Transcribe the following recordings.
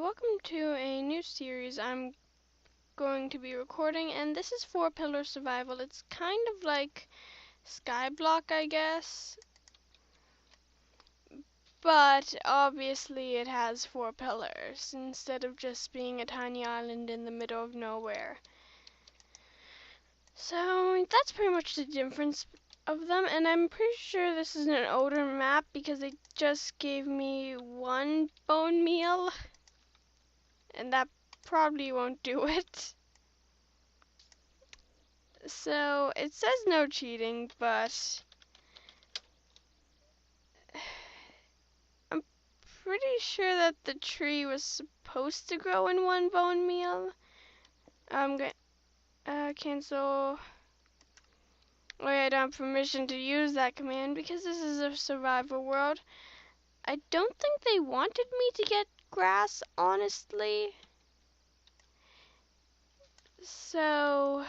welcome to a new series I'm going to be recording, and this is 4-Pillar Survival. It's kind of like Skyblock, I guess, but obviously it has 4 pillars instead of just being a tiny island in the middle of nowhere. So that's pretty much the difference of them, and I'm pretty sure this is an older map because they just gave me 1 bone meal, and that probably won't do it. So it says no cheating, but I'm pretty sure that the tree was supposed to grow in 1 bone meal. I'm going cancel. Wait, I don't have permission to use that command because this is a survival world. I don't think they wanted me to get grass, honestly. So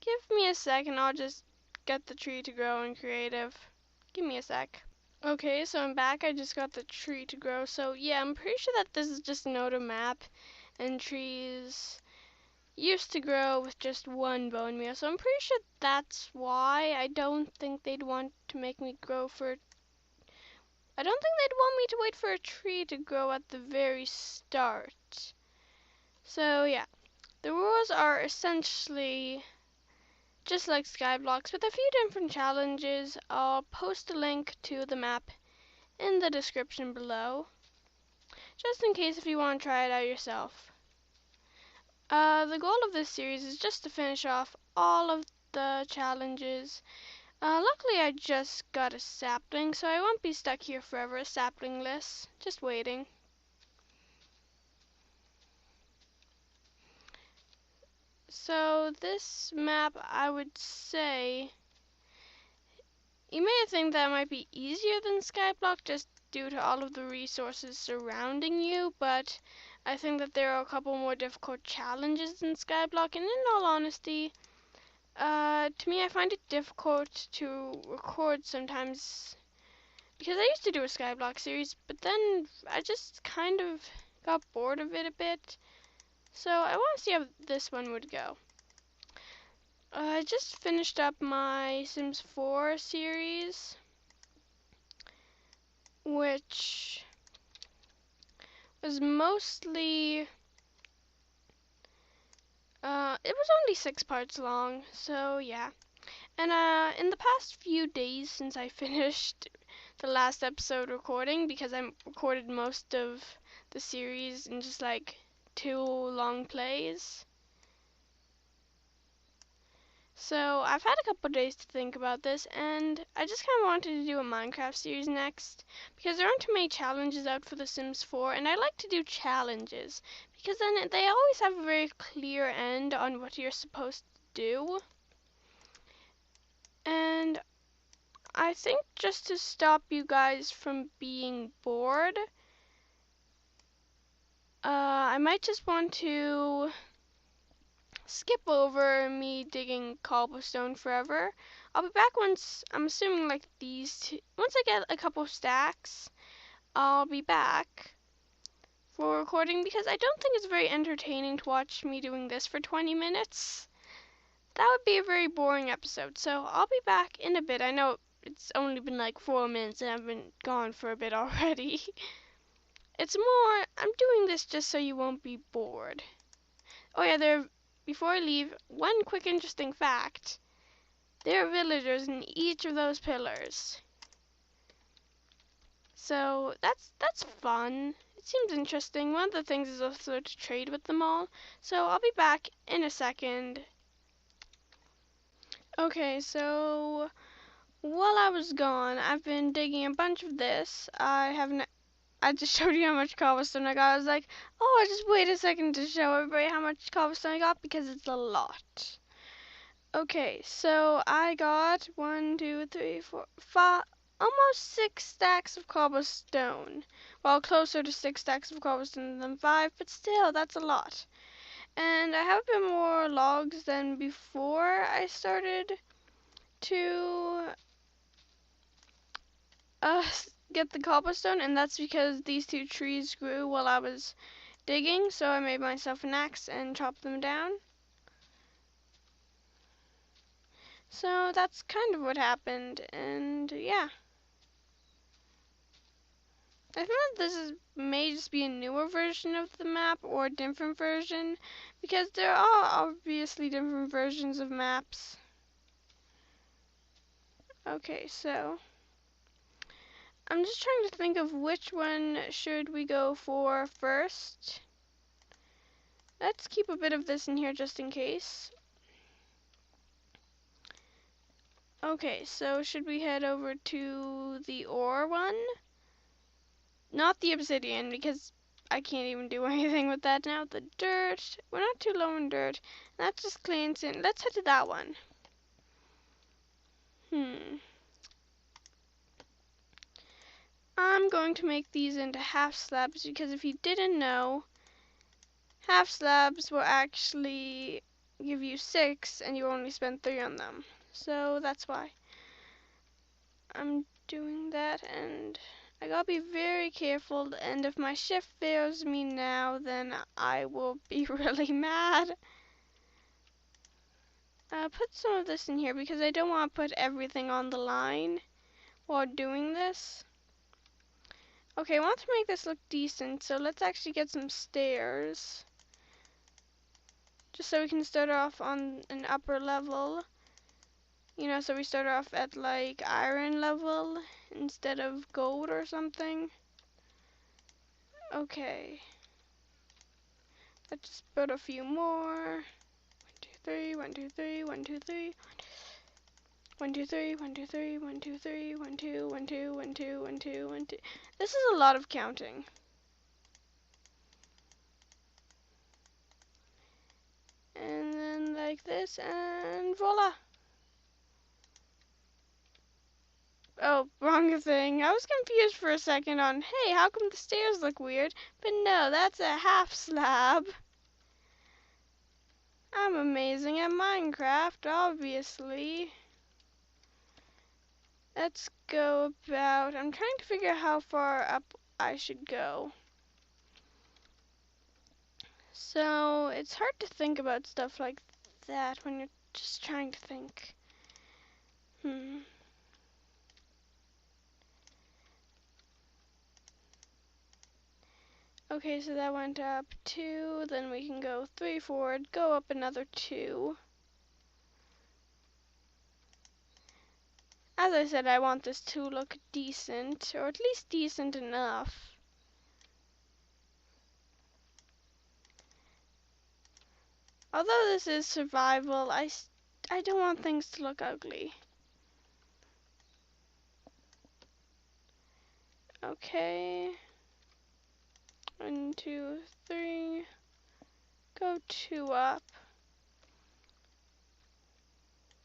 give me a sec and I'll just get the tree to grow in creative. Give me a sec. Okay, so I'm back. I just got the tree to grow. So yeah, I'm pretty sure that this is just an older map, and trees used to grow with just 1 bone meal. So I'm pretty sure that's why. I don't think they'd want to make me grow for... I don't think they'd want me to wait for a tree to grow at the very start. So yeah, the rules are essentially just like Skyblocks with a few different challenges. I'll post a link to the map in the description below, just in case if you want to try it out yourself. The goal of this series is just to finish off all of the challenges. Luckily I just got a sapling, so I won't be stuck here forever, saplingless, just waiting. So this map, I would say, you may think that might be easier than Skyblock just due to all of the resources surrounding you, but I think that there are a couple more difficult challenges in Skyblock, and in all honesty, to me I find it difficult to record sometimes because I used to do a Skyblock series, but then I just kind of got bored of it a bit, so I want to see how this one would go. I just finished up my Sims 4 series, which was mostly, it was only 6 parts long, so yeah. And in the past few days since I finished the last episode recording, because I recorded most of the series in just like 2 long plays, so I've had a couple days to think about this, and I just kind of wanted to do a Minecraft series next, because there aren't too many challenges out for The Sims 4, and I like to do challenges, because then they always have a very clear end on what you're supposed to do. And I think just to stop you guys from being bored, I might just want to skip over me digging cobblestone forever. I'll be back once, I'm assuming like once I get a couple stacks, I'll be back for recording, because I don't think it's very entertaining to watch me doing this for 20 minutes. That would be a very boring episode, so I'll be back in a bit. I know it's only been like 4 minutes and I've been gone for a bit already. It's more, I'm doing this just so you won't be bored. Oh yeah, before I leave, one quick interesting fact. There are villagers in each of those pillars. So that's fun. It seems interesting. One of the things is also to trade with them all. So I'll be back in a second. Okay, so while I was gone, I've been digging a bunch of this. I just showed you how much cobblestone I got. I was like, oh, I'll just wait a second to show everybody how much cobblestone I got because it's a lot. Okay, so I got 1, 2, 3, 4, 5, almost 6 stacks of cobblestone. Well, closer to 6 stacks of cobblestone than 5, but still, that's a lot. And I have a bit more logs than before I started to get the cobblestone, and that's because these two trees grew while I was digging, so I made myself an axe and chopped them down. So that's kind of what happened, and yeah. I think may just be a newer version of the map or a different version, because there are obviously different versions of maps. Okay, so I'm just trying to think of which one should we go for first. Let's keep a bit of this in here just in case. Okay, so should we head over to the ore one? Not the obsidian, because I can't even do anything with that now. The dirt, we're not too low in dirt. That just cleans in. Let's head to that one. I'm going to make these into half slabs, because if you didn't know, half slabs will actually give you 6 and you only spend 3 on them. So that's why I'm doing that, and I gotta be very careful, and if my shift fails me now, then I will be really mad. Put some of this in here because I don't want to put everything on the line while doing this. Okay, I want to make this look decent, so let's actually get some stairs. Just so we can start off on an upper level. You know, so we start off at like iron level instead of gold or something. Okay. Let's just build a few more. 1, 2, 3, 1, 2, 3, 1, 2, 3. 1, 2, 3, 1, 2, 3, 1, 2, 3, 1, 2, 1, 2, 1, 2, 1, 2, 1, 2. This is a lot of counting. And then like this, and voila. Oh, wrong thing. I was confused for a second on, hey, how come the stairs look weird? But no, that's a half slab. I'm amazing at Minecraft, obviously. Let's go about, I'm trying to figure out how far up I should go. So, it's hard to think about stuff like that when you're just trying to think. Okay, so that went up 2, then we can go 3 forward, go up another 2. As I said, I want this to look decent, or at least decent enough. Although this is survival, I don't want things to look ugly. Okay. 1, 2, 3. Go 2 up.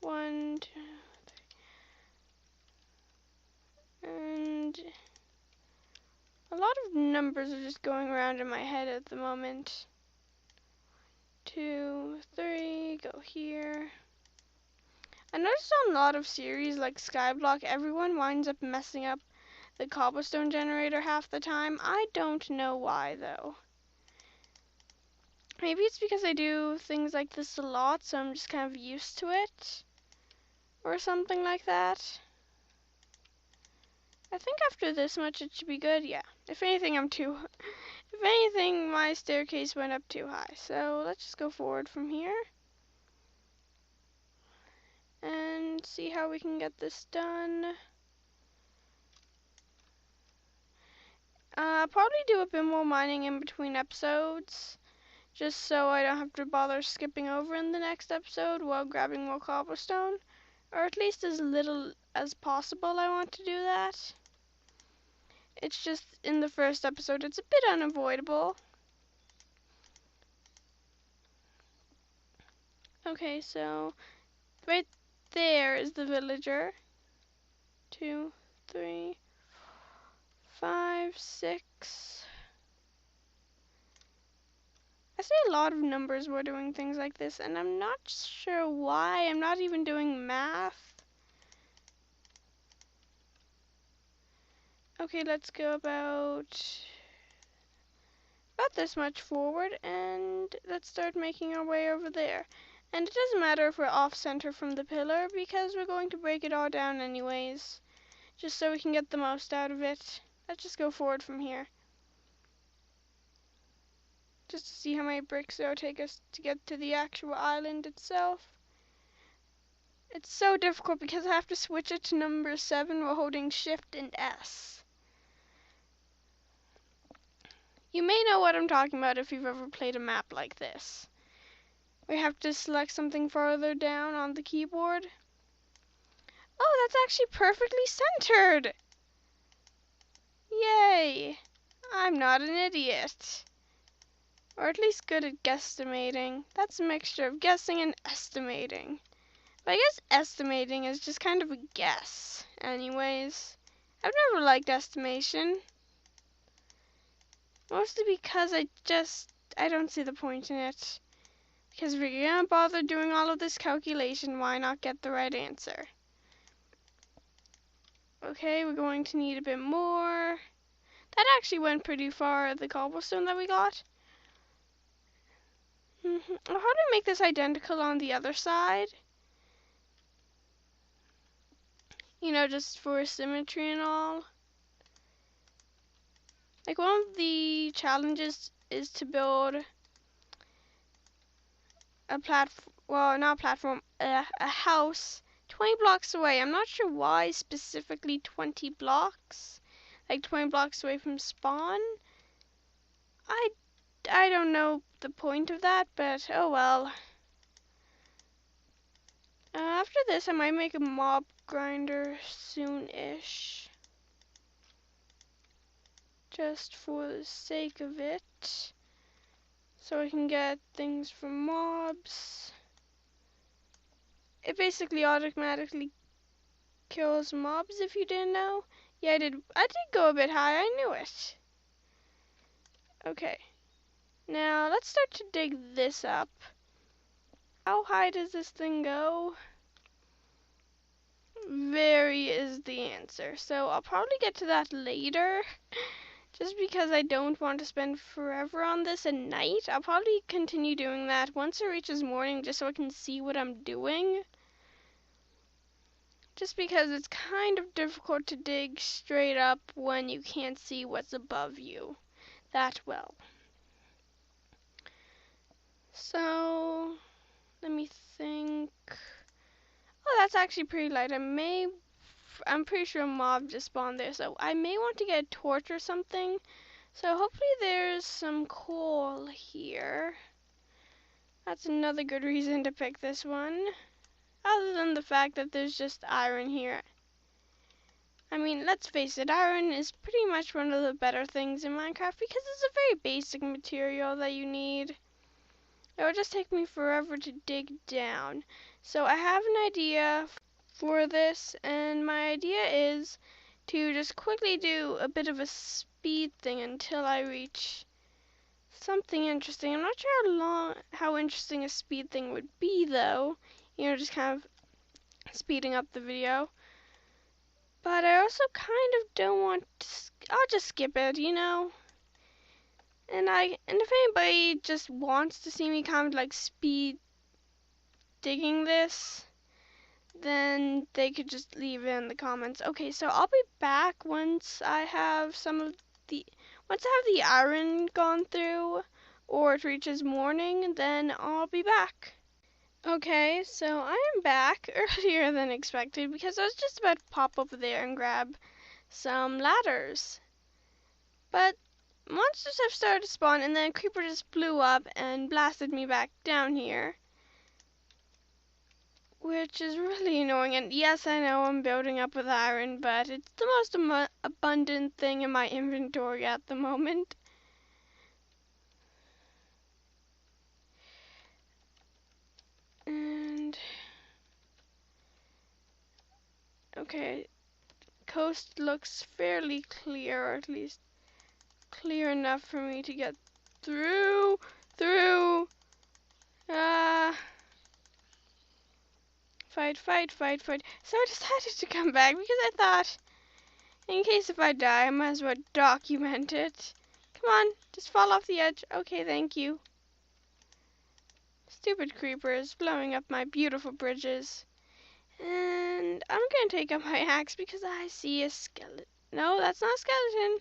1, 2, and a lot of numbers are just going around in my head at the moment. 2, 3, go here. I noticed on a lot of series like Skyblock, everyone winds up messing up the cobblestone generator half the time. I don't know why though. Maybe it's because I do things like this a lot, so I'm just kind of used to it. Or something like that. I think after this much it should be good, yeah. If anything, if anything, my staircase went up too high. So let's just go forward from here. And see how we can get this done. Probably do a bit more mining in between episodes, just so I don't have to bother skipping over in the next episode while grabbing more cobblestone. Or at least as little as possible I want to do that. It's just in the first episode it's a bit unavoidable. Okay, so right there is the villager. 2, 3, 5, 6. I see a lot of numbers while doing things like this, and I'm not sure why. I'm not even doing math. Okay, let's go about this much forward, and let's start making our way over there. And it doesn't matter if we're off center from the pillar, because we're going to break it all down anyways, just so we can get the most out of it. Let's just go forward from here, just to see how many bricks it'll take us to get to the actual island itself. It's so difficult because I have to switch it to number 7 while holding Shift and S. You may know what I'm talking about if you've ever played a map like this. We have to select something farther down on the keyboard. Oh, that's actually perfectly centered! Yay! I'm not an idiot. Or at least good at guesstimating. That's a mixture of guessing and estimating. But I guess estimating is just kind of a guess. Anyways, I've never liked estimation. Mostly because I don't see the point in it. Because if you're gonna bother doing all of this calculation, why not get the right answer? Okay, we're going to need a bit more. That actually went pretty far, the cobblestone that we got. How do I make this identical on the other side? You know, just for symmetry and all. Like, one of the challenges is to build a a house 20 blocks away. I'm not sure why specifically 20 blocks. Like 20 blocks away from spawn. I don't know the point of that, but oh well. After this, I might make a mob grinder soon-ish. Just for the sake of it. So I can get things from mobs. It basically automatically kills mobs, if you didn't know. Yeah, I did go a bit high, I knew it. Okay. Now, let's start to dig this up. How high does this thing go? Very is the answer. So I'll probably get to that later. Just because I don't want to spend forever on this at night. I'll probably continue doing that once it reaches morning, just so I can see what I'm doing. Just because it's kind of difficult to dig straight up when you can't see what's above you that well. So, let me think. Oh, that's actually pretty light. I'm pretty sure a mob just spawned there, so I may want to get a torch or something. So hopefully there's some coal here. That's another good reason to pick this one. Other than the fact that there's just iron here. I mean, let's face it, iron is pretty much one of the better things in Minecraft because it's a very basic material that you need. It would just take me forever to dig down. So I have an idea for this, and my idea is to just quickly do a bit of a speed thing until I reach something interesting. I'm not sure how interesting a speed thing would be though. You know, just kind of speeding up the video. But I also kind of don't want to, I'll just skip it, you know. And if anybody just wants to see me kind of like speed digging this, then they could just leave it in the comments. Okay, so I'll be back once I have the iron gone through, or it reaches morning, then I'll be back. Okay, so I am back earlier than expected because I was just about to pop over there and grab some ladders. But monsters have started to spawn, and then a creeper just blew up and blasted me back down here. Which is really annoying, and yes, I know I'm building up with iron, but it's the most abundant thing in my inventory at the moment. And okay, coast looks fairly clear, or at least clear enough for me to get through. Fight. So I decided to come back because I thought, In case if I die, I might as well document it. Come on, just fall off the edge. Okay, thank you. Stupid creepers blowing up my beautiful bridges. And I'm gonna take up my axe because I see a skeleton. No, that's not a skeleton.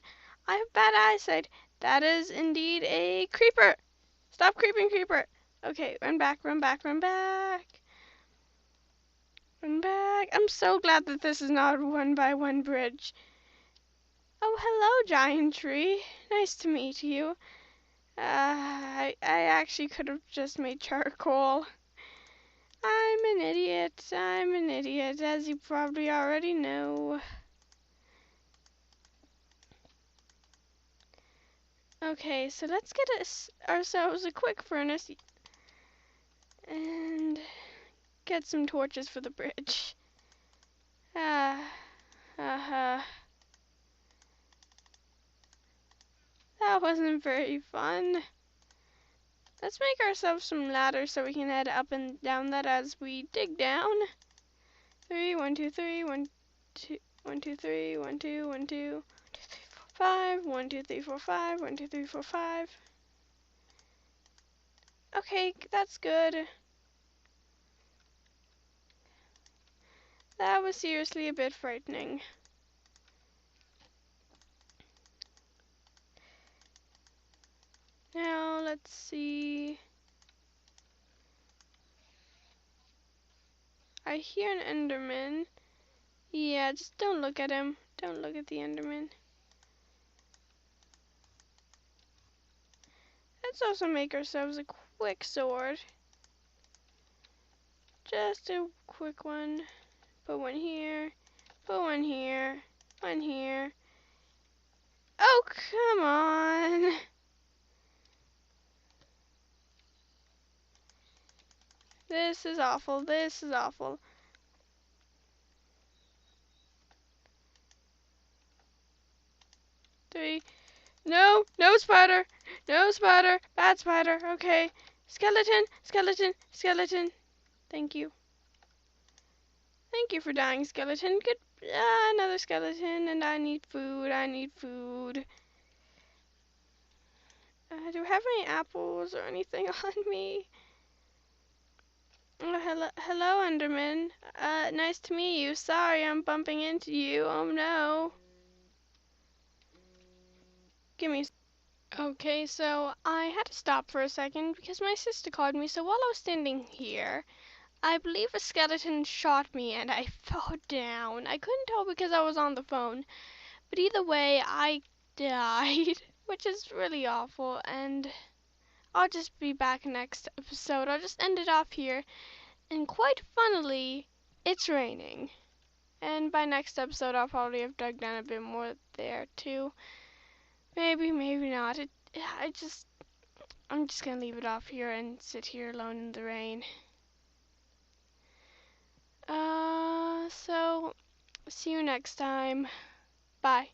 I have bad eyesight. That is indeed a creeper. Stop creeping, creeper. Okay, run back, run back, run back. Run back. I'm so glad that this is not a 1x1 bridge. Oh, hello, giant tree. Nice to meet you. I actually could have just made charcoal. I'm an idiot. I'm an idiot, as you probably already know. Okay, so let's get ourselves a quick furnace and get some torches for the bridge. That wasn't very fun. Let's make ourselves some ladders so we can head up and down that as we dig down. 3, 1, 2, 3, 1, 2, 1, 2, 3, 1, 2, 1, 2, 5, 1, 2, 3, 4, 5, 1, 2, 3, 4, 5. Okay, that's good. That was seriously a bit frightening. Now, let's see. I hear an Enderman. Yeah, just don't look at him. Don't look at the Enderman. Let's also make ourselves a quick sword. Just a quick one. Put one here. Put one here. One here. Oh, come on. This is awful. This is awful. Three. No, no spider. No spider. Bad spider. Okay. Skeleton, skeleton, skeleton. Thank you. Thank you for dying, skeleton. Good. Another skeleton, and I need food. I need food. Do I have any apples or anything on me? Oh, hello, Enderman. Nice to meet you. Sorry, I'm bumping into you. Oh no. Give me. Okay, so I had to stop for a second because my sister called me. So while I was standing here, I believe a skeleton shot me and I fell down. I couldn't tell because I was on the phone, but either way, I died, which is really awful. And I'll just be back next episode. I'll just end it off here. And quite funnily, it's raining. And by next episode, I'll probably have dug down a bit more there too. Maybe, maybe not. I'm just gonna leave it off here and sit here alone in the rain. So see you next time. Bye.